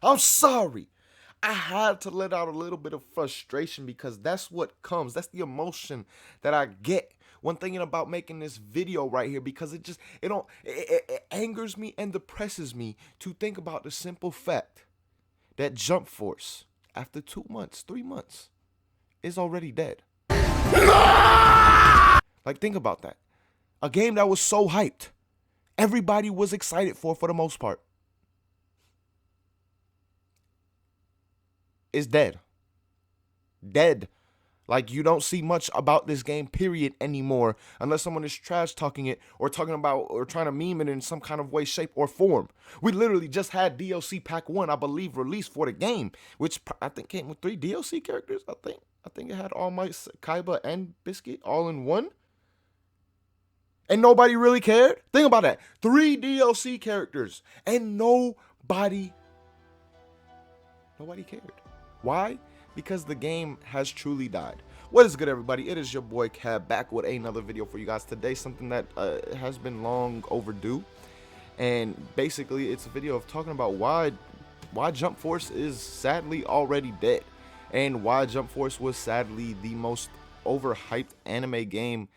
I'm sorry. I had to let out a little bit of frustration because that's what comes. That's the emotion that I get when thinking about making this video right here, because it angers me and depresses me to think about the simple fact that Jump Force, after 2 months, 3 months, is already dead. Like, think about that. A game that was so hyped, everybody was excited for the most part, is dead. Dead. Like, you don't see much about this game, period, anymore, unless someone is trash talking it or talking about or trying to meme it in some kind of way, shape, or form. We literally just had DLC Pack 1, I believe, released for the game, which I think came with 3 DLC characters, I think. I think it had All Might, Kaiba, and Biscuit all in one. And nobody really cared. Think about that. 3 DLC characters. And nobody cared. Why? Because the game has truly died. What is good, everybody? It is your boy Cab back with another video for you guys today. Something that has been long overdue. And basically, it's a video of talking about why Jump Force is sadly already dead. And why Jump Force was sadly the most overhyped anime game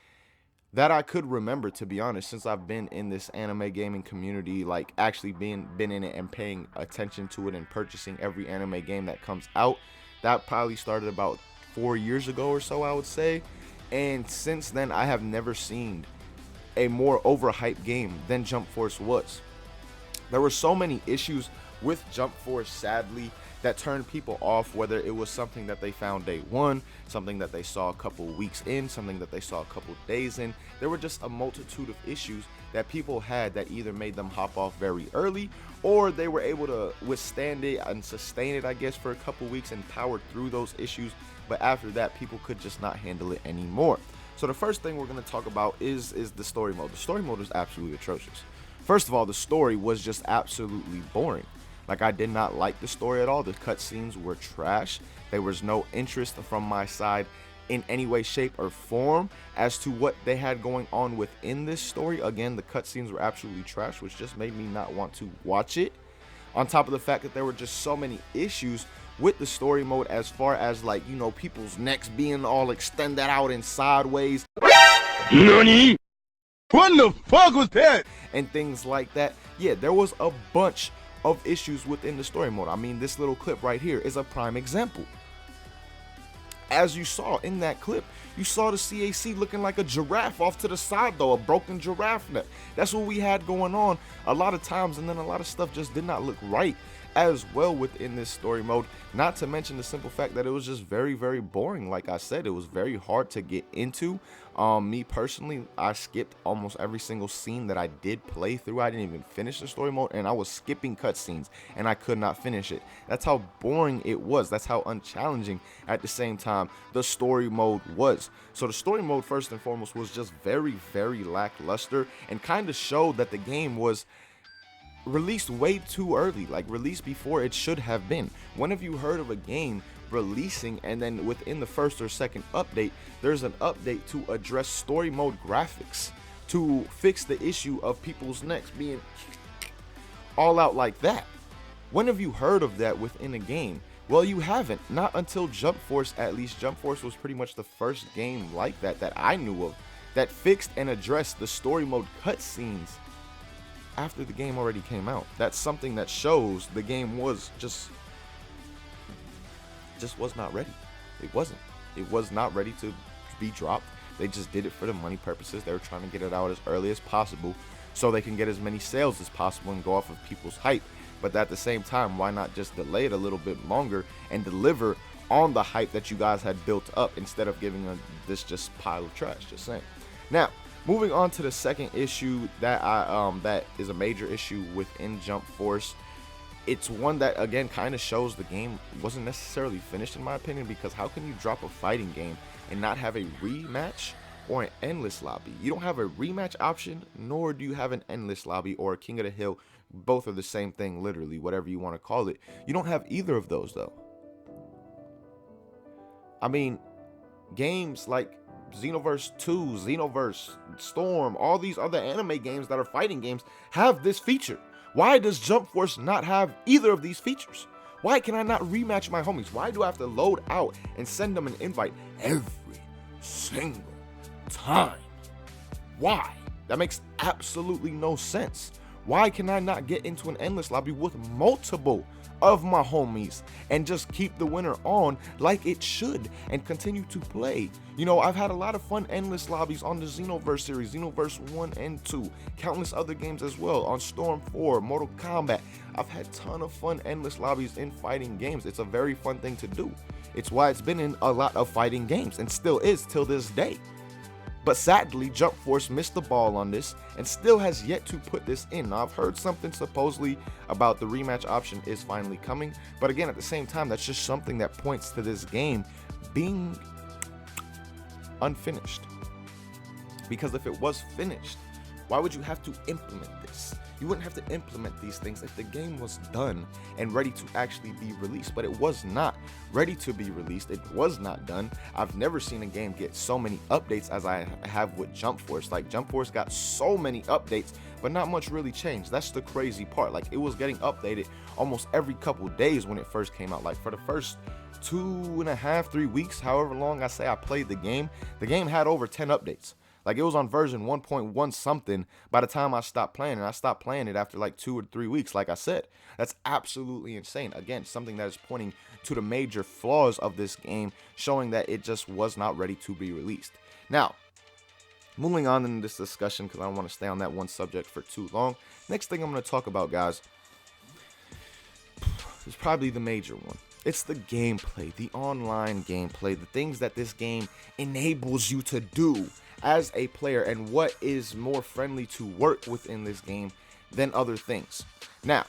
that I could remember, to be honest, since I've been in this anime gaming community, like actually been in it and paying attention to it and purchasing every anime game that comes out. That probably started about 4 years ago or so, I would say. And since then, I have never seen a more overhyped game than Jump Force was. There were so many issues with Jump Force, sadly, that turned people off, whether it was something that they found day one, something that they saw a couple weeks in, something that they saw a couple days in. There were just a multitude of issues that people had that either made them hop off very early, or they were able to withstand it and sustain it, I guess, for a couple weeks and power through those issues. But after that, people could just not handle it anymore. So the first thing we're going to talk about is the story mode. The story mode is absolutely atrocious. First of all, the story was just absolutely boring. Like, I did not like the story at all. The cutscenes were trash. There was no interest from my side in any way, shape, or form as to what they had going on within this story. Again, the cutscenes were absolutely trash, which just made me not want to watch it. On top of the fact that there were just so many issues with the story mode, as far as, like, you know, people's necks being all extended out and sideways. NANI? What the fuck was that? And things like that. Yeah, there was a bunch of issues within the story mode. I mean, this little clip right here is a prime example. As you saw in that clip, you saw the CAC looking like a giraffe off to the side, though, a broken giraffe neck. That's what we had going on a lot of times, and then a lot of stuff just did not look right as well within this story mode. Not to mention the simple fact that it was just very, very boring. Like I said, it was very hard to get into. Me personally, I skipped almost every single scene that I did play through. I didn't even finish the story mode, and I was skipping cutscenes, and I could not finish it. That's how boring it was. That's how unchallenging at the same time the story mode was. So the story mode, first and foremost, was just very, very lackluster, and kind of showed that the game was released way too early, like released before it should have been. When have you heard of a game releasing and then within the first or second update there's an update to address story mode graphics, to fix the issue of people's necks being all out like that? When have you heard of that within a game? Well, you haven't. Not until Jump Force, at least. Jump Force was pretty much the first game like that that I knew of that fixed and addressed the story mode cutscenes after the game already came out. That's something that shows the game was just was not ready. It wasn't. It was not ready to be dropped. They just did it for the money purposes. They were trying to get it out as early as possible so they can get as many sales as possible and go off of people's hype. But at the same time, why not just delay it a little bit longer and deliver on the hype that you guys had built up instead of giving this just pile of trash? Just saying. Now, moving on to the second issue that that is a major issue within Jump Force. It's one that, again, kind of shows the game wasn't necessarily finished, in my opinion, because how can you drop a fighting game and not have a rematch or an endless lobby? You don't have a rematch option, nor do you have an endless lobby or a King of the Hill. Both are the same thing, literally, whatever you want to call it. You don't have either of those, though. I mean, games like Xenoverse 2, Xenoverse, Storm, all these other anime games that are fighting games have this feature. Why does Jump Force not have either of these features? Why can I not rematch my homies? Why do I have to load out and send them an invite every single time? Why? That makes absolutely no sense. Why can I not get into an endless lobby with multiple of my homies and just keep the winner on like it should and continue to play? You know, I've had a lot of fun endless lobbies on the Xenoverse series, Xenoverse 1 and 2, countless other games as well, on Storm 4, Mortal Kombat. I've had a ton of fun endless lobbies in fighting games. It's a very fun thing to do. It's why it's been in a lot of fighting games and still is till this day. But sadly, Jump Force missed the ball on this and still has yet to put this in. Now, I've heard something supposedly about the rematch option is finally coming, but again, at the same time, that's just something that points to this game being unfinished. Because if it was finished, why would you have to implement this? You wouldn't have to implement these things if the game was done and ready to actually be released, but it was not ready to be released. It was not done. I've never seen a game get so many updates as I have with Jump Force. Like, Jump Force got so many updates, but not much really changed. That's the crazy part. Like, it was getting updated almost every couple days when it first came out. Like, for the first 2.5, 3 weeks, however long I say I played the game had over 10 updates. Like, it was on version 1.1 something by the time I stopped playing, and I stopped playing it after like 2 or 3 weeks. Like I said, that's absolutely insane. Again, something that is pointing to the major flaws of this game, showing that it just was not ready to be released. Now, moving on in this discussion, because I don't want to stay on that one subject for too long. Next thing I'm going to talk about, guys, is probably the major one. It's the gameplay, the online gameplay, the things that this game enables you to do as a player, and what is more friendly to work within this game than other things. Now,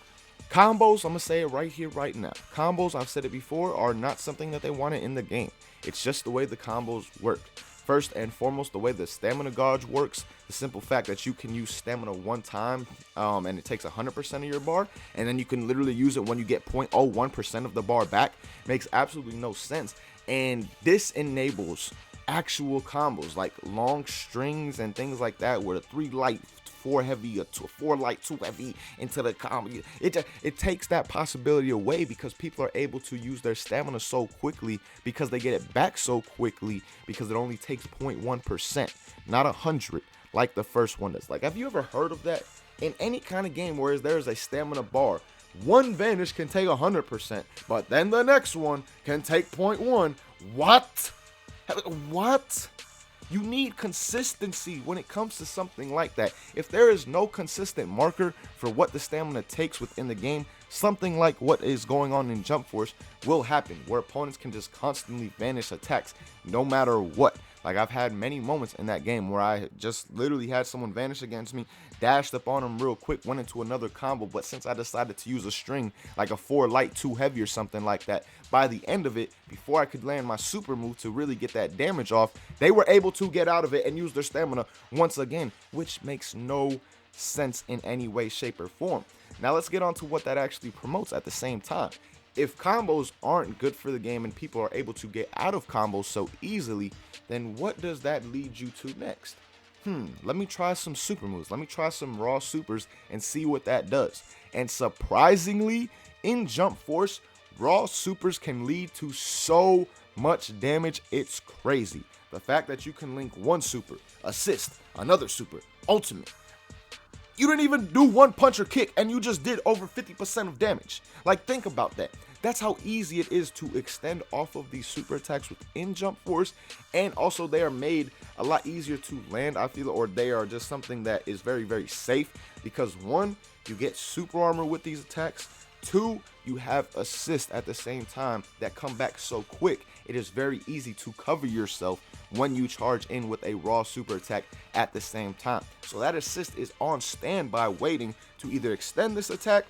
combos, I'm going to say it right here, right now. Combos, I've said it before, are not something that they wanted in the game. It's just the way the combos work. First and foremost, the way the stamina gauge works, the simple fact that you can use stamina one time and it takes 100% of your bar, and then you can literally use it when you get 0.01% of the bar back, makes absolutely no sense. And this enables actual combos like long strings and things like that, where the 3 light 4 heavy or 4 light 2 heavy into the combo, it takes that possibility away, because people are able to use their stamina so quickly because they get it back so quickly, because it only takes 0.1%, not 100 like the first one does. Like, have you ever heard of that in any kind of game where there's a stamina bar? One vanish can take 100%, but then the next one can take 0.1. What? You need consistency when it comes to something like that. If there is no consistent marker for what the stamina takes within the game, something like what is going on in Jump Force will happen, where opponents can just constantly vanish attacks no matter what. Like, I've had many moments in that game where I just literally had someone vanish against me, dashed up on them real quick, went into another combo, but since I decided to use a string, like a 4 light 2 heavy or something like that, by the end of it, before I could land my super move to really get that damage off, they were able to get out of it and use their stamina once again, which makes no sense in any way, shape, or form. Now let's get on to what that actually promotes at the same time. If combos aren't good for the game and people are able to get out of combos so easily, then what does that lead you to next? Let me try some super moves. Let me try some raw supers and see what that does. And surprisingly, in Jump Force, raw supers can lead to so much damage, it's crazy. The fact that you can link one super, assist, another super, ultimate. You didn't even do one punch or kick, and you just did over 50% of damage. Like, think about that. That's how easy it is to extend off of these super attacks within Jump Force, and also they are made a lot easier to land, I feel, or they are just something that is very, very safe, because 1, you get super armor with these attacks, 2, you have assist at the same time that come back so quick. It is very easy to cover yourself when you charge in with a raw super attack at the same time. So that assist is on standby waiting to either extend this attack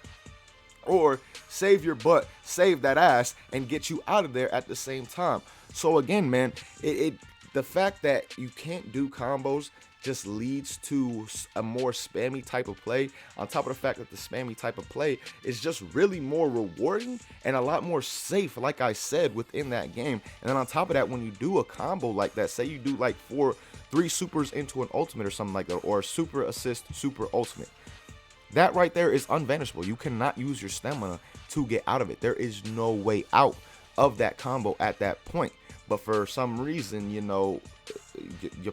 or save your butt, save that ass, and get you out of there at the same time. So again, man, the fact that you can't do combos just leads to a more spammy type of play, on top of the fact that the spammy type of play is just really more rewarding and a lot more safe, like I said, within that game. And then on top of that, when you do a combo like that, say you do like 3 supers into an ultimate or something like that, or super assist, super ultimate, That right there is unvanishable. You cannot use your stamina to get out of it. There is no way out of that combo at that point. But for some reason, you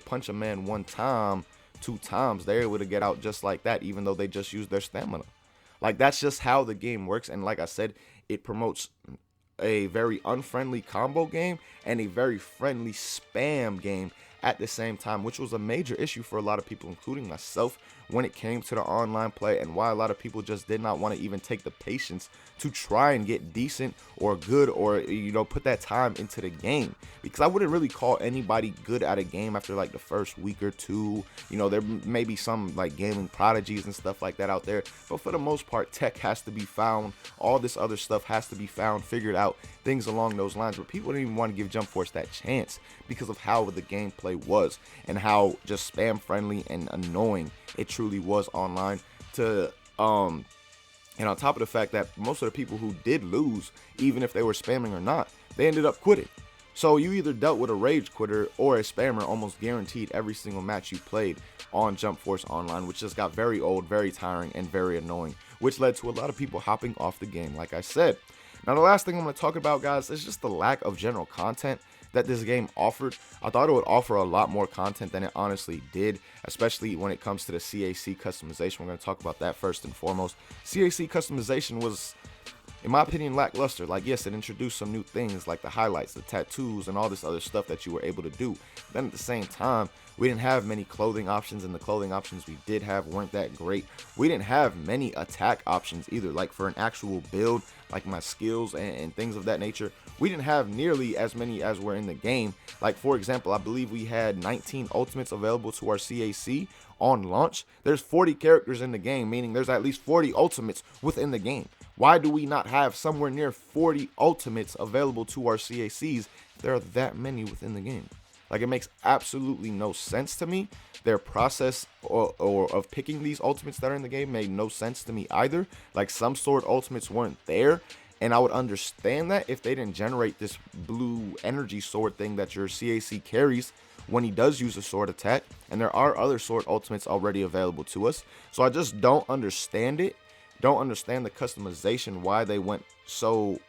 punch a man one time, two times, they're able to get out just like that, even though they just used their stamina. Like, that's just how the game works. And like I said, it promotes a very unfriendly combo game and a very friendly spam game at the same time, which was a major issue for a lot of people, including myself, when it came to the online play, and why a lot of people just did not want to even take the patience to try and get decent or good, or put that time into the game. Because I wouldn't really call anybody good at a game after like the first week or two. There may be some like gaming prodigies and stuff like that out there, but for the most part, tech has to be found, all this other stuff has to be found, figured out, things along those lines. But people didn't even want to give Jump Force that chance because of how the gameplay was and how just spam friendly and annoying it truly was online. And on top of the fact that most of the people who did lose, even if they were spamming or not, they ended up quitting. So you either dealt with a rage quitter or a spammer almost guaranteed every single match you played on Jump Force Online, which just got very old, very tiring, and very annoying, which led to a lot of people hopping off the game, like I said. Now, the last thing I'm going to talk about, guys, is just the lack of general content that this game offered. I thought it would offer a lot more content than it honestly did, especially when it comes to the CAC customization. We're going to talk about that first and foremost. CAC customization was, in my opinion, lackluster. Like, yes, it introduced some new things like the highlights, the tattoos, and all this other stuff that you were able to do. Then at the same time, we didn't have many clothing options, and the clothing options we did have weren't that great. We didn't have many attack options either, like for an actual build, like my skills and things of that nature. We didn't have nearly as many as were in the game. Like, for example, I believe we had 19 ultimates available to our CAC on launch. There's 40 characters in the game, meaning there's at least 40 ultimates within the game. Why do we not have somewhere near 40 ultimates available to our CACs? There are that many within the game. Like, it makes absolutely no sense to me. Their process or of picking these ultimates that are in the game made no sense to me either. Like, some sword ultimates weren't there, and I would understand that if they didn't generate this blue energy sword thing that your CAC carries when he does use a sword attack, and there are other sword ultimates already available to us. So I just don't understand it. Don't understand the customization, why they went so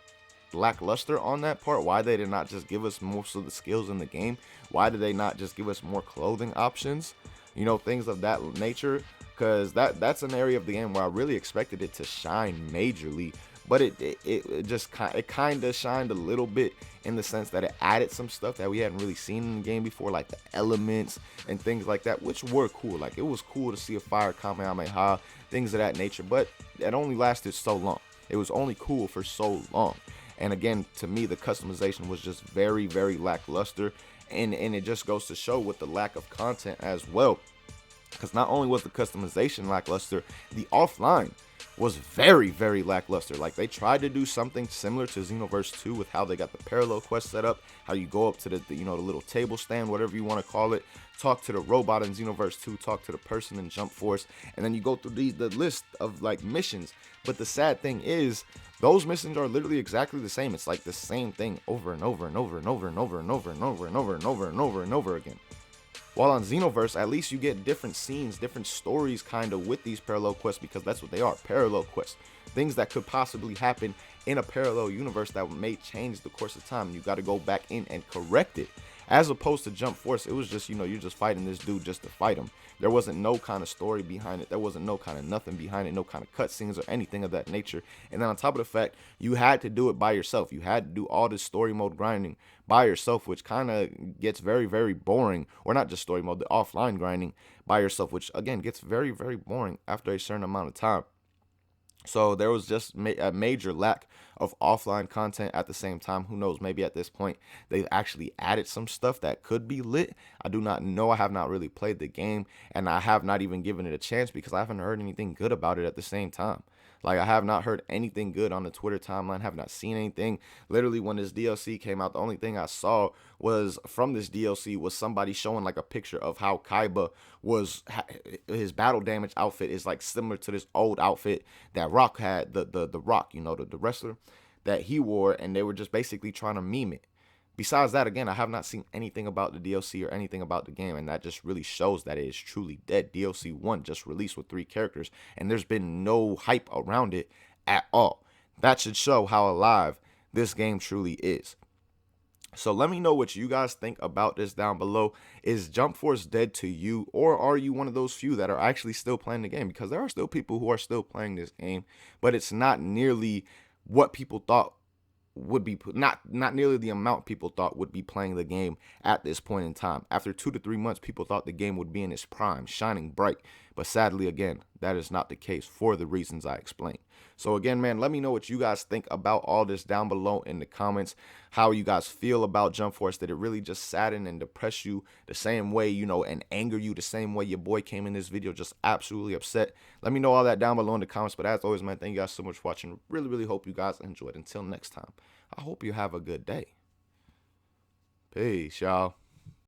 lackluster on that part, why they did not just give us most of the skills in the game, why did they not just give us more clothing options, things of that nature, because that's an area of the game where I really expected it to shine majorly, but it kind of shined a little bit in the sense that it added some stuff that we hadn't really seen in the game before, like the elements and things like that, which were cool. Like, it was cool to see a fire Kamehameha, things of that nature, but it only lasted so long. It was only cool for so long. And again, to me, the customization was just very, very lackluster. And it just goes to show with the lack of content as well. Because not only was the customization lackluster, the offline was very, very lackluster. Like, they tried to do something similar to Xenoverse 2 with how they got the parallel quest set up, how you go up to the little table stand, whatever you want to call it, talk to the robot in Xenoverse 2, talk to the person in Jump Force, and then you go through the list of like missions. But the sad thing is, those missions are literally exactly the same. It's like the same thing over and over and over and over and over and over and over and over and over and over and over again. While on Xenoverse, at least you get different scenes, different stories kind of with these parallel quests, because that's what they are, parallel quests. Things that could possibly happen in a parallel universe that may change the course of time. You got to go back in and correct it. As opposed to Jump Force, it was just, you're just fighting this dude just to fight him. There wasn't no kind of story behind it. There wasn't no kind of nothing behind it, no kind of cutscenes or anything of that nature. And then on top of the fact, you had to do it by yourself. You had to do all this story mode grinding by yourself, which kind of gets very, very boring. Or not just story mode, the offline grinding by yourself, which again gets very, very boring after a certain amount of time. So there was just a major lack of offline content. At the same time, who knows, maybe at this point they've actually added some stuff that could be lit. I do not know. I have not really played the game, and I have not even given it a chance because I haven't heard anything good about it at the same time. Like, I have not heard anything good on the Twitter timeline, have not seen anything. Literally, when this DLC came out, the only thing I saw was from this DLC was somebody showing like a picture of how Kaiba was, his battle damage outfit is like similar to this old outfit that Rock had, the Rock, the wrestler that he wore, and they were just basically trying to meme it. Besides that, again, I have not seen anything about the DLC or anything about the game, and that just really shows that it is truly dead. DLC 1 just released with 3 characters, and there's been no hype around it at all. That should show how alive this game truly is. So let me know what you guys think about this down below. Is Jump Force dead to you, or are you one of those few that are actually still playing the game? Because there are still people who are still playing this game, but it's not nearly what people thought would be, not nearly the amount people thought would be playing the game at this point in time. After 2 to 3 months, people thought the game would be in its prime, shining bright. But sadly, again, that is not the case for the reasons I explained. So again, man, let me know what you guys think about all this down below in the comments. How you guys feel about Jump Force. Did it really just sadden and depress you the same way, and anger you the same way your boy came in this video just absolutely upset? Let me know all that down below in the comments. But as always, man, thank you guys so much for watching. Really, really hope you guys enjoyed. Until next time, I hope you have a good day. Peace, y'all.